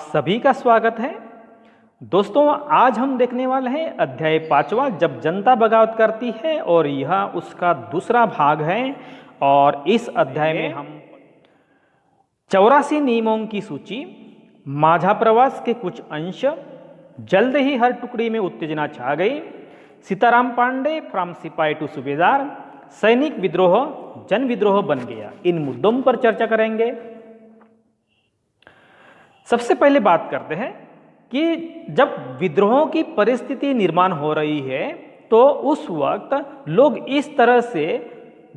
सभी का स्वागत है। दोस्तों, आज हम देखने वाले हैं अध्याय 5वां, जब जनता बगावत करती है, और यह उसका दूसरा भाग है। और इस अध्याय में हम 84 नियमों की सूची, माझा प्रवास के कुछ अंश, जल्द ही हर टुकड़ी में उत्तेजना छा गई, सीताराम पांडे फ्रॉम सिपाही टू सूबेदार, सैनिक विद्रोह जन विद्रोह बन गया, इन मुद्दों पर चर्चा करेंगे। सबसे पहले बात करते हैं कि जब विद्रोह की परिस्थिति निर्माण हो रही है तो उस वक्त लोग इस तरह से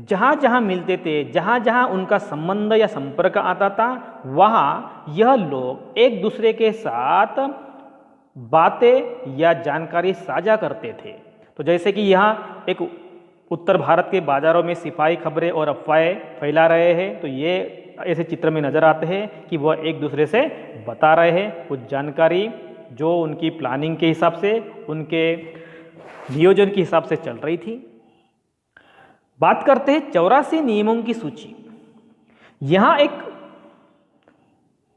जहाँ जहाँ मिलते थे, जहाँ जहाँ उनका संबंध या संपर्क आता था, वहाँ यह लोग एक दूसरे के साथ बातें या जानकारी साझा करते थे। तो जैसे कि यहाँ एक उत्तर भारत के बाजारों में सिपाही खबरें और अफवाहें फैला रहे हैं, तो ये ऐसे चित्र में नजर आते हैं कि वह एक दूसरे से बता रहे हैं कुछ जानकारी जो उनकी प्लानिंग के हिसाब से, उनके नियोजन के हिसाब से चल रही थी। बात करते हैं 84 नियमों की सूची। यहाँ एक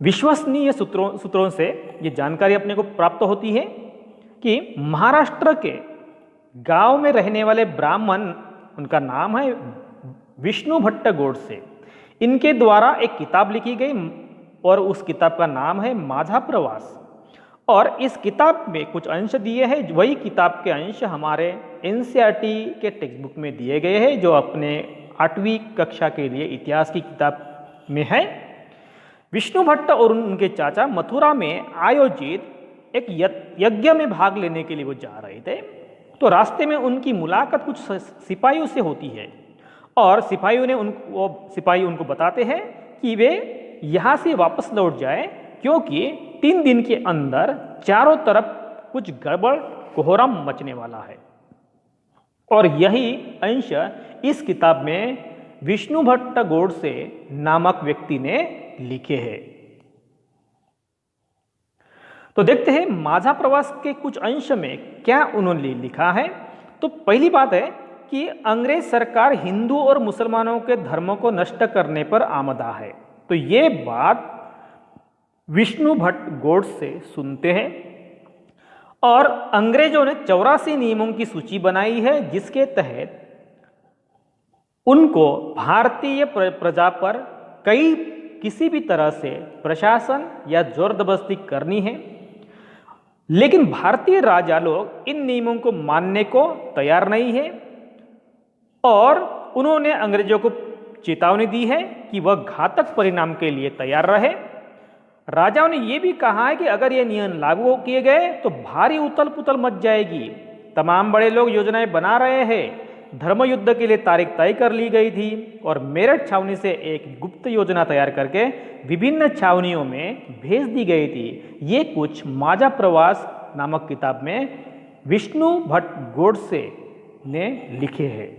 विश्वसनीय सूत्रों से ये जानकारी अपने को प्राप्त होती है कि महाराष्ट्र के गांव में रहने वाले ब्राह्मण, उनका नाम है विष्णु भट्ट गोडसे, इनके द्वारा एक किताब लिखी गई और उस किताब का नाम है माझा प्रवास। और इस किताब में कुछ अंश दिए हैं, वही किताब के अंश हमारे एनसीईआरटी के टेक्स्ट बुक में दिए गए हैं, जो अपने 8वीं कक्षा के लिए इतिहास की किताब में है। विष्णु भट्ट और उनके चाचा मथुरा में आयोजित एक यज्ञ में भाग लेने के लिए वो जा रहे थे। तो रास्ते में उनकी मुलाकात कुछ सिपाहियों से होती है और सिपाही उनको बताते हैं कि वे यहाँ से वापस लौट जाए, क्योंकि 3 दिन के अंदर चारों तरफ कुछ गड़बड़ कोहराम मचने वाला है। और यही अंश इस किताब में विष्णु भट्ट गोडसे नामक व्यक्ति ने लिखे हैं। तो देखते हैं माझा प्रवास के कुछ अंश में क्या उन्होंने लिखा है। तो पहली बात है कि अंग्रेज सरकार हिंदू और मुसलमानों के धर्मों को नष्ट करने पर आमदा है। तो ये बात विष्णु भट्ट गोडसे सुनते हैं और अंग्रेजों ने 84 नियमों की सूची बनाई है, जिसके तहत उनको भारतीय प्रजा पर किसी भी तरह से प्रशासन या जोर जबरदस्ती करनी है। लेकिन भारतीय राजा लोग इन नियमों को मानने को तैयार नहीं है और उन्होंने अंग्रेजों को चेतावनी दी है कि वह घातक परिणाम के लिए तैयार रहे। राजाओं ने यह भी कहा है कि अगर ये नियम लागू किए गए तो भारी उथल पुथल मच जाएगी। तमाम बड़े लोग योजनाएं बना रहे हैं। धर्म युद्ध के लिए तारीख तय कर ली गई थी और मेरठ छावनी से एक गुप्त योजना तैयार करके विभिन्न छावनियों में भेज दी गई थी। ये कुछ माझा प्रवास नामक किताब में विष्णु भट्ट गोडसे ने लिखे हैं।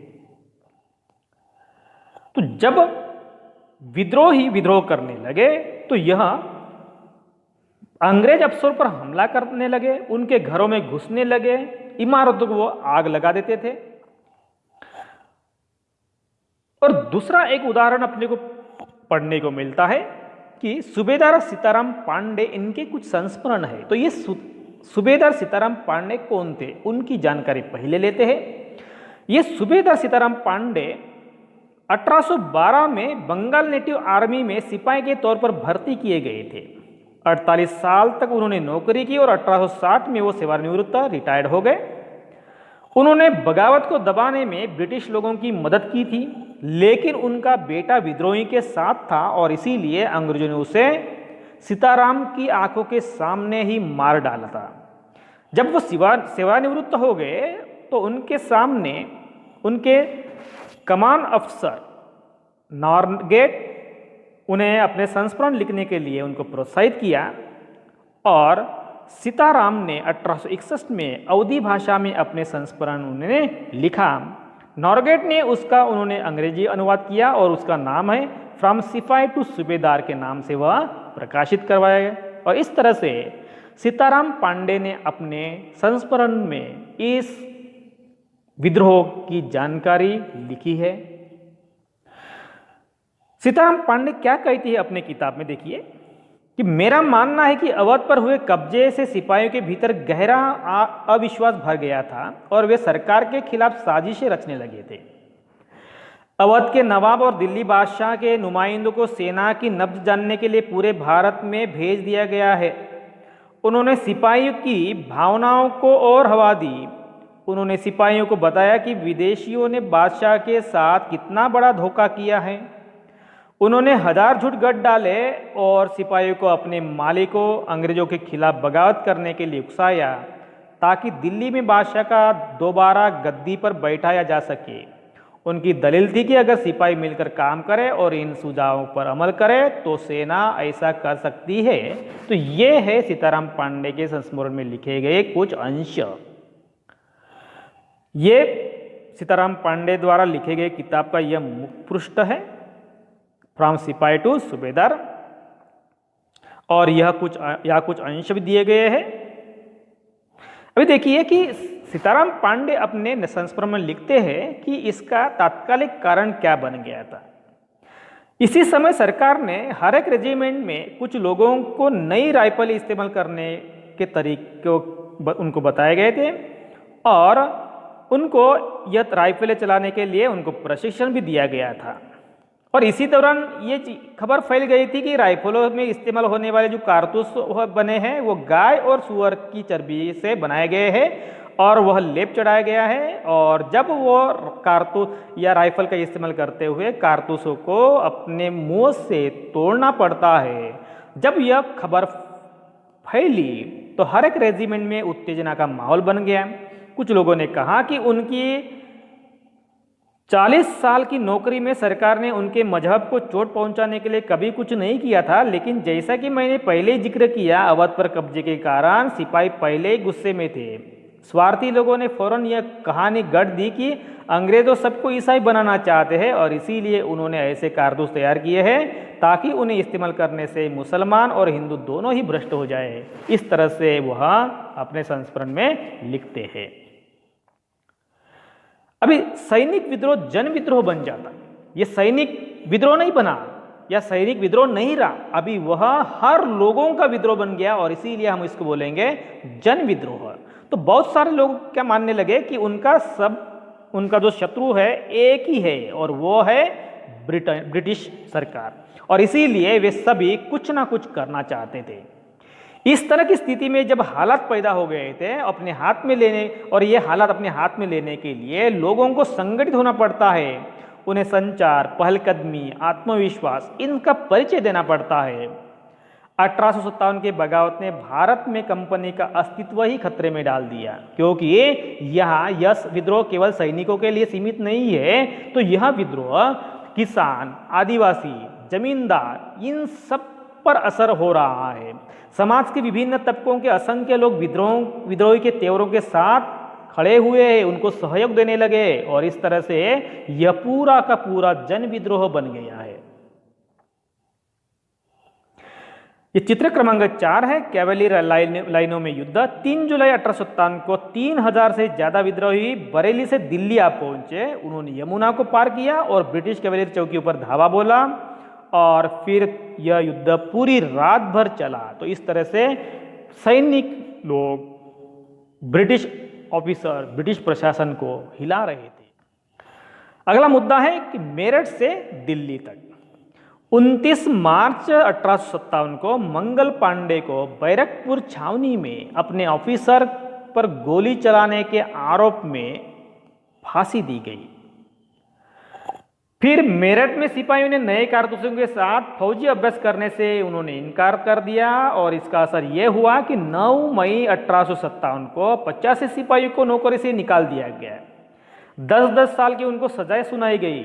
तो जब विद्रोही विद्रोह करने लगे तो यह अंग्रेज अफसरों पर हमला करने लगे, उनके घरों में घुसने लगे, इमारतों को वो आग लगा देते थे। और दूसरा एक उदाहरण अपने को पढ़ने को मिलता है कि सूबेदार सीताराम पांडे, इनके कुछ संस्मरण है। तो ये सूबेदार सीताराम पांडे कौन थे, उनकी जानकारी पहले लेते हैं। ये सूबेदार सीताराम पांडे 1812 में बंगाल नेटिव आर्मी में सिपाही के तौर पर भर्ती किए गए थे। 48 साल तक उन्होंने नौकरी की और 1860 में वो सेवानिवृत्त रिटायर्ड हो गए। उन्होंने बगावत को दबाने में ब्रिटिश लोगों की मदद की थी, लेकिन उनका बेटा विद्रोही के साथ था और इसीलिए अंग्रेजों ने उसे सीताराम की आंखों के सामने ही मार डाला था। जब वो सेवानिवृत्त हो गए तो उनके सामने उनके कमान अफसर नॉर्गेट उन्हें अपने संस्मरण लिखने के लिए उनको प्रोत्साहित किया और सीताराम ने 1861 में अवधी भाषा में अपने संस्मरण उन्होंने लिखा। नॉर्गेट ने उन्होंने अंग्रेजी अनुवाद किया और उसका नाम है फ्रॉम सिपाही टू सूबेदार के नाम से वह प्रकाशित करवाया गया। और इस तरह से सीताराम पांडे ने अपने संस्मरण में इस विद्रोह की जानकारी लिखी है। सीताराम पांडे क्या कहती है अपने किताब में, देखिए कि मेरा मानना है कि अवध पर हुए कब्जे से सिपाहियों के भीतर गहरा अविश्वास भर गया था और वे सरकार के खिलाफ साजिशें रचने लगे थे। अवध के नवाब और दिल्ली बादशाह के नुमाइंदों को सेना की नब्ज जानने के लिए पूरे भारत में भेज दिया गया है। उन्होंने सिपाहियों की भावनाओं को और हवा दी। उन्होंने सिपाहियों को बताया कि विदेशियों ने बादशाह के साथ कितना बड़ा धोखा किया है। उन्होंने हजार झूठ गढ़ डाले और सिपाहियों को अपने मालिकों अंग्रेजों के खिलाफ बगावत करने के लिए उकसाया ताकि दिल्ली में बादशाह का दोबारा गद्दी पर बैठाया जा सके। उनकी दलील थी कि अगर सिपाही मिलकर काम करे और इन सुझावों पर अमल करे तो सेना ऐसा कर सकती है। तो ये है सीताराम पांडे के संस्मरण में लिखे गए कुछ अंश। ये सीताराम पांडे द्वारा लिखे गए किताब का यह मुख्य पृष्ठ है, फ्रॉम सिपाही टू सूबेदार, और यह कुछ अंश भी दिए गए हैं। अभी देखिए कि सीताराम पांडे अपने संस्मरण में लिखते हैं कि इसका तात्कालिक कारण क्या बन गया था। इसी समय सरकार ने हर एक रेजिमेंट में कुछ लोगों को नई राइफल इस्तेमाल करने के तरीके उनको बताए गए थे और उनको यह राइफलें चलाने के लिए उनको प्रशिक्षण भी दिया गया था। और इसी दौरान ये खबर फैल गई थी कि राइफलों में इस्तेमाल होने वाले जो कारतूस बने हैं वो गाय और सुअर की चर्बी से बनाए गए हैं और वह लेप चढ़ाया गया है। और जब वो कारतूस या राइफल का इस्तेमाल करते हुए कारतूसों को अपने मुंह से तोड़ना पड़ता है, जब यह खबर फैली तो हर एक रेजिमेंट में उत्तेजना का माहौल बन गया। कुछ लोगों ने कहा कि उनकी 40 साल की नौकरी में सरकार ने उनके मजहब को चोट पहुंचाने के लिए कभी कुछ नहीं किया था, लेकिन जैसा कि मैंने पहले ही जिक्र किया, अवध पर कब्जे के कारण सिपाही पहले ही गुस्से में थे। स्वार्थी लोगों ने फौरन यह कहानी गढ़ दी कि अंग्रेज तो सबको ईसाई बनाना चाहते हैं और इसीलिए उन्होंने ऐसे कारतूस तैयार किए हैं ताकि उन्हें इस्तेमाल करने से मुसलमान और हिंदू दोनों ही भ्रष्ट हो जाए। इस तरह से वह अपने संस्मरण में लिखते हैं। अभी सैनिक विद्रोह जन विद्रोह बन जाता। ये सैनिक विद्रोह नहीं बना या सैनिक विद्रोह नहीं रहा, अभी वह हर लोगों का विद्रोह बन गया और इसीलिए हम इसको बोलेंगे जन विद्रोह। तो बहुत सारे लोग क्या मानने लगे कि उनका जो शत्रु है एक ही है और वो है ब्रिटिश सरकार, और इसीलिए वे सभी कुछ ना कुछ करना चाहते थे। इस तरह की स्थिति में जब हालात पैदा हो गए थे अपने हाथ में लेने, और ये हालात अपने हाथ में लेने के लिए लोगों को संगठित होना पड़ता है। उन्हें संचार, पहलकदमी, आत्मविश्वास, इनका परिचय देना पड़ता है। 1857 के बगावत ने भारत में कंपनी का अस्तित्व ही खतरे में डाल दिया, क्योंकि यहाँ यह विद्रोह केवल सैनिकों के लिए सीमित नहीं है। तो यह विद्रोह किसान, आदिवासी, जमींदार, इन सब पर असर हो रहा है। समाज के विभिन्न तबकों के असंख्य लोग विद्रोही के तेवरों के साथ खड़े हुए, उनको सहयोग देने लगे और इस तरह से यह पूरा का पूरा जन विद्रोह बन गया है। ये चित्र क्रमांक 4 है। कैवेलरी लाइनों में युद्ध। 3 जुलाई 1857 को 3000 से ज्यादा विद्रोही बरेली से दिल्ली आ पहुंचे। उन्होंने यमुना को पार किया और ब्रिटिश कैवेलरी चौकियों पर धावा बोला और फिर यह युद्ध पूरी रात भर चला। तो इस तरह से सैनिक लोग ब्रिटिश ऑफिसर, ब्रिटिश प्रशासन को हिला रहे थे। अगला मुद्दा है कि मेरठ से दिल्ली तक 29 मार्च 1857 को मंगल पांडे को बैरकपुर छावनी में अपने ऑफिसर पर गोली चलाने के आरोप में फांसी दी गई। फिर मेरठ में सिपाहियों ने नए कारतूसों के साथ फौजी अभ्यास करने से उन्होंने इनकार कर दिया और इसका असर यह हुआ कि 9 मई 1857 को 85 सिपाहियों को नौकरी से निकाल दिया गया। 10-10 साल की उनको सजाएं सुनाई गई।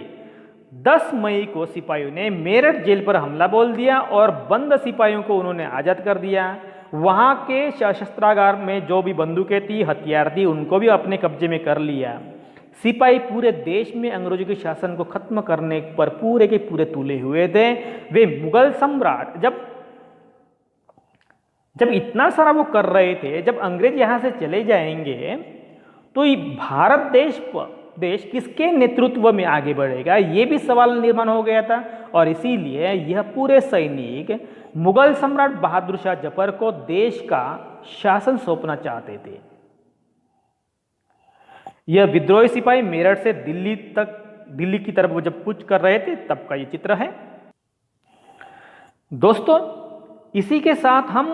10 मई को सिपाहियों ने मेरठ जेल पर हमला बोल दिया और बंद सिपाहियों को उन्होंने आज़ाद कर दिया। वहां के शस्त्रागार में जो भी बंदूकें थी, हथियार थी, उनको भी अपने कब्जे में कर लिया। सिपाही पूरे देश में अंग्रेजों के शासन को खत्म करने पर पूरे के पूरे तुले हुए थे। वे मुगल सम्राट जब इतना सारा वो कर रहे थे, जब अंग्रेज यहां से चले जाएंगे तो भारत देश पर देश किसके नेतृत्व में आगे बढ़ेगा, ये भी सवाल निर्माण हो गया था। और इसीलिए यह पूरे सैनिक मुगल सम्राट बहादुर शाह जफर को देश का शासन सौंपना चाहते थे। यह विद्रोही सिपाही मेरठ से दिल्ली की तरफ जब कूच कर रहे थे तब का ये चित्र है। दोस्तों, इसी के साथ हम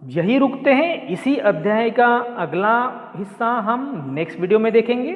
यही रुकते हैं। इसी अध्याय का अगला हिस्सा हम नेक्स्ट वीडियो में देखेंगे।